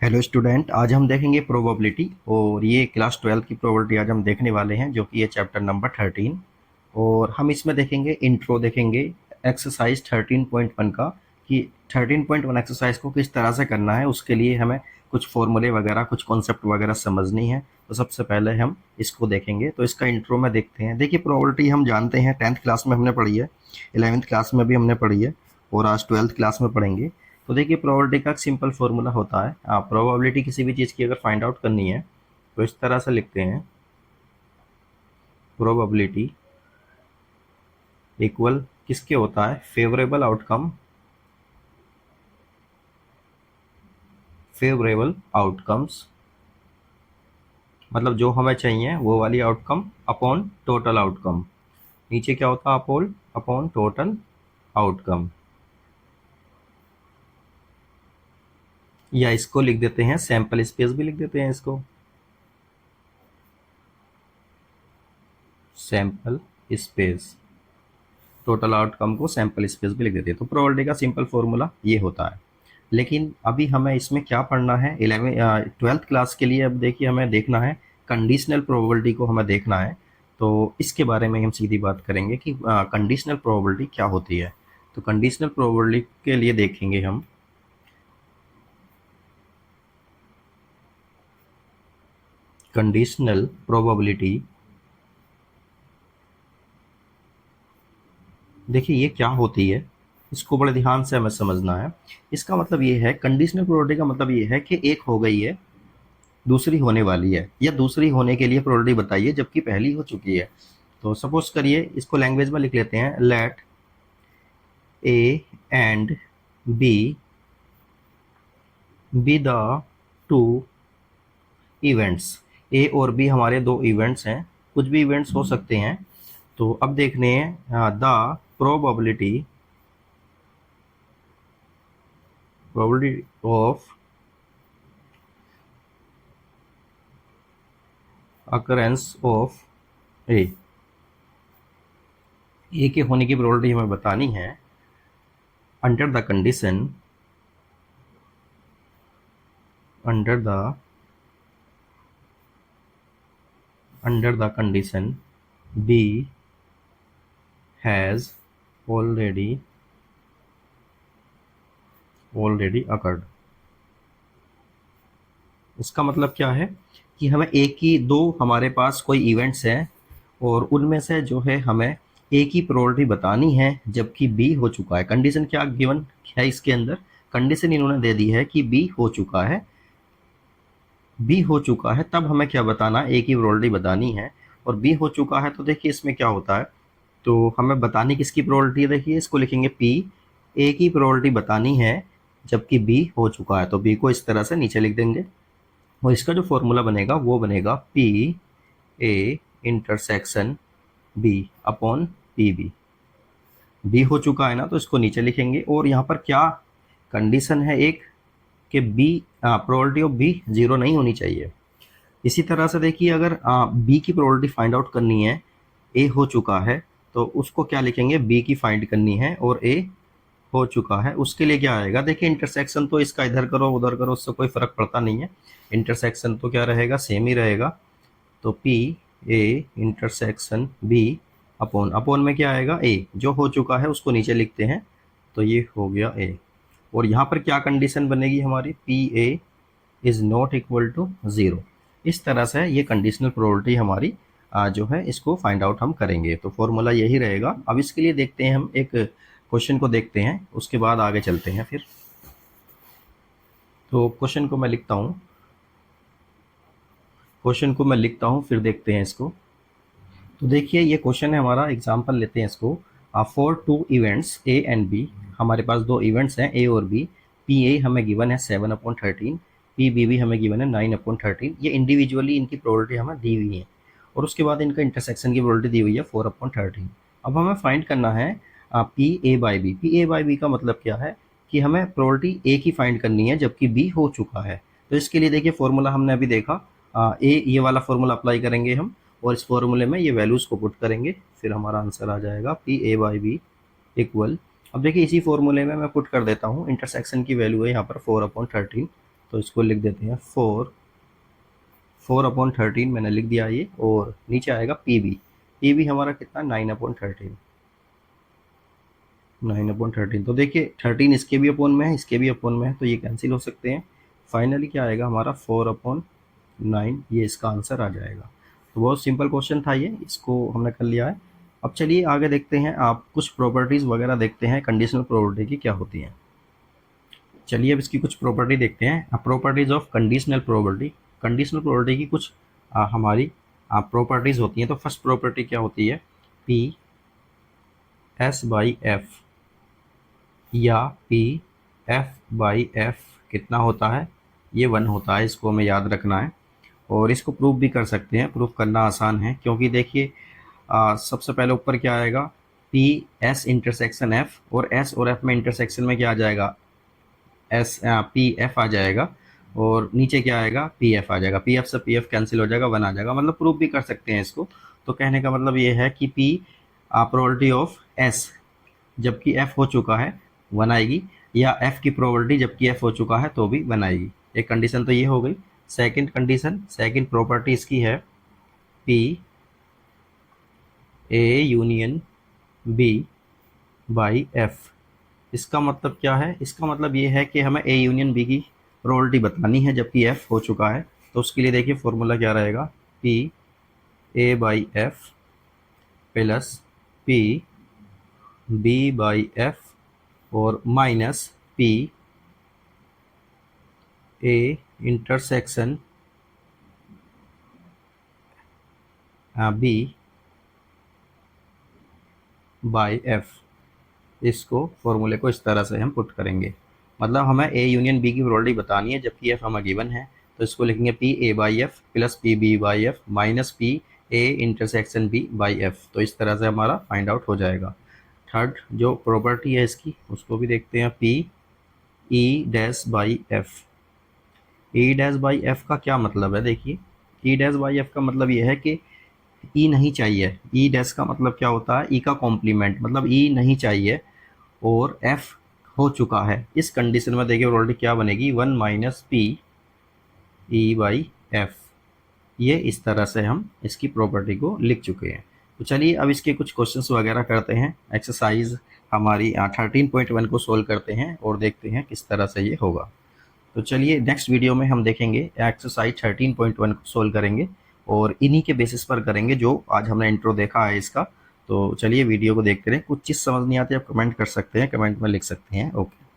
Hello student, आज हम देखेंगे प्रोबेबिलिटी और ये क्लास 12 की प्रोबेबिलिटी आज हम देखने वाले हैं, जो कि ये चैप्टर नंबर 13। और हम इसमें देखेंगे इंट्रो, देखेंगे एक्सरसाइज 13.1 का कि 13.1 एक्सरसाइज को किस तरह से करना है। उसके लिए हमें कुछ फॉर्मूले वगैरह, कुछ कॉन्सेप्ट वगैरह समझनी है। तो सबसे पहले हम इसको देखेंगे। तो इसका इंट्रो में देखते हैं। देखिए, प्रोबेबिलिटी हम जानते हैं, 10th क्लास में हमने पढ़ी है, 11th क्लास में भी हमने पढ़ी है और आज 12th क्लास में पढ़ेंगे। तो देखिए, प्रोबेबिलिटी का एक सिंपल फॉर्मूला होता है। प्रोबेबिलिटी किसी भी चीज़ की अगर फाइंड आउट करनी है तो इस तरह से लिखते हैं, प्रोबेबिलिटी इक्वल किसके होता है, फेवरेबल आउटकम, फेवरेबल आउटकम्स, मतलब जो हमें चाहिए वो वाली आउटकम, अपॉन टोटल आउटकम। नीचे क्या होता है, अपॉन अपॉन टोटल आउटकम। या इसको लिख देते हैं, सैंपल स्पेस भी लिख देते हैं इसको, सैंपल स्पेस। टोटल आउटकम को सैंपल स्पेस भी लिख देते हैं। तो प्रोबेबिलिटी का सिंपल फॉर्मूला ये होता है। लेकिन अभी हमें इसमें क्या पढ़ना है, 12th क्लास के लिए। अब देखिए, हमें देखना है कंडीशनल प्रोबेबिलिटी को, हमें देखना है। तो इसके बारे में हम सीधी बात करेंगे कि कंडीशनल प्रोबेबिलिटी क्या होती है। तो कंडीशनल प्रोबेबिलिटी के लिए देखेंगे हम कंडीशनल प्रोबेबिलिटी। देखिए, ये क्या होती है, इसको बड़े ध्यान से हमें समझना है। इसका मतलब ये है, कंडीशनल प्रोबेबिलिटी का मतलब ये है कि एक हो गई है, दूसरी होने वाली है, या दूसरी होने के लिए प्रोबेबिलिटी बताइए जबकि पहली हो चुकी है। तो सपोज करिए, इसको लैंग्वेज में लिख लेते हैं, let A and B be the two events. A और बी हमारे दो इवेंट्स हैं, कुछ भी इवेंट्स हो सकते हैं। तो अब देखने हैं the probability probability of occurrence of A के होने की प्रोबेबिलिटी हमें बतानी है under the condition, under the condition B has already occurred। इसका मतलब क्या है कि हमें एक ही दो, हमारे पास कोई इवेंट्स हैं और उनमें से जो है हमें एक ही प्रोबेबिलिटी बतानी है जबकि बी हो चुका है। कंडीशन क्या गिवन है इसके अंदर, कंडीशन इन्होंने दे दी है कि बी हो चुका है, बी हो चुका है। तब हमें क्या बताना, एक ही प्रोबेबिलिटी बतानी है। और बी हो चुका है तो देखिए इसमें क्या होता है, तो हमें बतानी किसकी प्रोबेबिलिटी है। देखिए, इसको लिखेंगे पी, ए की प्रोबेबिलिटी बतानी है जबकि बी हो चुका है। तो बी को इस तरह से नीचे लिख देंगे और इसका जो फॉर्मूला बनेगा वो बनेगा P A intersection B upon P B. B हो चुका है ना, तो इसको नीचे लिखेंगे। और यहाँ पर क्या कंडीशन है एक, कि B probability of B zero नहीं होनी चाहिए। इसी तरह से देखिए, अगर बी की प्रोबेबिलिटी फाइंड आउट करनी है, ए हो चुका है, तो उसको क्या लिखेंगे, बी की फाइंड करनी है और ए हो चुका है। उसके लिए क्या आएगा, देखिए इंटरसेक्शन तो इसका इधर करो उधर करो, उससे कोई फर्क पड़ता नहीं है, इंटरसेक्शन तो क्या रहेगा, सेम ही रहेगा। तो P A intersection B upon upon में क्या आएगा, ए जो हो चुका है उसको नीचे लिखते हैं, तो ये हो गया ए। और यहाँ पर क्या कंडीशन बनेगी हमारी, P A is not equal to zero. इस तरह से ये कंडीशनल प्रोबेबिलिटी हमारी जो है इसको फाइंड आउट हम करेंगे। तो फॉर्मूला यही रहेगा। अब इसके लिए देखते हैं, हम एक क्वेश्चन को देखते हैं, उसके बाद आगे चलते हैं फिर। तो क्वेश्चन को मैं लिखता हूँ, फिर देखते हैं इसको। तो देखिए, ये क्वेश्चन है हमारा, एग्जाम्पल लेते हैं इसको। For two events A and B, हमारे पास दो इवेंट्स हैं ए और बी। पी ए हमें गिवन है 7/13, पी बी भी हमें गिवन है 9/13। ये इंडिविजुअली इनकी प्रोबेबिलिटी हमें दी हुई है और उसके बाद इनका इंटरसेक्शन की प्रोबेबिलिटी दी हुई है 4/13। अब हमें फाइंड करना है P A by B. P A by B का मतलब क्या है कि हमें प्रोबेबिलिटी ए की फाइंड करनी है जबकि बी हो चुका है। तो इसके लिए देखिए, फॉर्मूला हमने अभी देखा, ए ये वाला फॉर्मूला अप्लाई करेंगे हम और इस फॉर्मूले में ये वैल्यूज़ को पुट करेंगे, फिर हमारा आंसर आ जाएगा P A by B equal. अब देखिए, इसी फॉर्मूले में मैं पुट कर देता हूँ, इंटरसेक्शन की वैल्यू है यहाँ पर 4/13, तो इसको लिख देते हैं 4/13 मैंने लिख दिया ये, और नीचे आएगा पी बी हमारा कितना 9/13। तो देखिए 13 इसके भी अपोन में है, इसके भी अपोन में है, तो ये कैंसिल हो सकते हैं। फाइनली क्या आएगा हमारा 4/9, ये इसका आंसर आ जाएगा। तो बहुत सिंपल क्वेश्चन था ये, इसको हमने कर लिया है। अब चलिए आगे देखते हैं, आप कुछ प्रॉपर्टीज़ वगैरह देखते हैं कंडीशनल प्रॉपर्टी की क्या होती हैं। चलिए अब इसकी कुछ प्रॉपर्टी देखते हैं, properties of conditional property. Conditional property की कुछ हमारी प्रॉपर्टीज़ होती हैं। तो फर्स्ट प्रॉपर्टी क्या होती है, पी एस बाई एफ या पी एफ बाई एफ कितना होता है, ये 1 होता है, इसको हमें याद रखना है। और इसको प्रूव भी कर सकते हैं, प्रूव करना आसान है, क्योंकि देखिए सबसे पहले ऊपर क्या आएगा, पी एस इंटरसेक्शन एफ, और एस और एफ में इंटरसेक्शन में क्या आ जाएगा, एस पी एफ आ जाएगा, और नीचे क्या आएगा, पी एफ आ जाएगा। पी एफ से पी एफ कैंसिल हो जाएगा, 1 आ जाएगा, मतलब प्रूव भी कर सकते हैं इसको। तो कहने का मतलब ये है कि पी प्रोबेबिलिटी ऑफ एस जबकि एफ हो चुका है 1 आएगी, या एफ की प्रोबेबिलिटी जबकि एफ हो चुका है तो भी 1 आएगी। एक कंडीशन तो ये हो गई। सेकंड कंडीशन, सेकंड प्रॉपर्टी इसकी है P A union B by F. इसका मतलब क्या है, इसका मतलब ये है कि हमें ए यूनियन बी की प्रोबेबिलिटी बतानी है जबकि एफ हो चुका है। तो उसके लिए देखिए फॉर्मूला क्या रहेगा, P A by F plus P B by F और minus P A intersection B by F. इसको फॉर्मूले को इस तरह से हम पुट करेंगे, मतलब हमें ए यूनियन बी की प्रोबेबिलिटी बतानी है जबकि एफ हमें गिवन है। तो इसको लिखेंगे P A by F plus P B by F minus P A intersection B by F. तो इस तरह से हमारा फाइंड आउट हो जाएगा। थर्ड जो प्रॉपर्टी है इसकी, उसको भी देखते हैं, P E dash by F. E dash by F का क्या मतलब है, देखिए ई डैश बाई एफ का मतलब ये है कि ई नहीं चाहिए। ई डैश का मतलब क्या होता है, ई का कॉम्प्लीमेंट, मतलब ई नहीं चाहिए और एफ हो चुका है। इस कंडीशन में देखिए ऑलरेडी क्या बनेगी, 1 minus P E by F. ये इस तरह से हम इसकी प्रॉपर्टी को लिख चुके हैं। तो चलिए अब इसके कुछ क्वेश्चंस वगैरह करते हैं, एक्सरसाइज हमारी 13.1 को सोल्व करते हैं और देखते हैं किस तरह से ये होगा। तो चलिए नेक्स्ट वीडियो में हम देखेंगे एक्सरसाइज 13.1 को सोल्व करेंगे, और इन्हीं के बेसिस पर करेंगे जो आज हमने इंट्रो देखा है इसका। तो चलिए वीडियो को देखते रहें। कुछ चीज़ समझ नहीं आती आप कमेंट कर सकते हैं, कमेंट में लिख सकते हैं। ओके।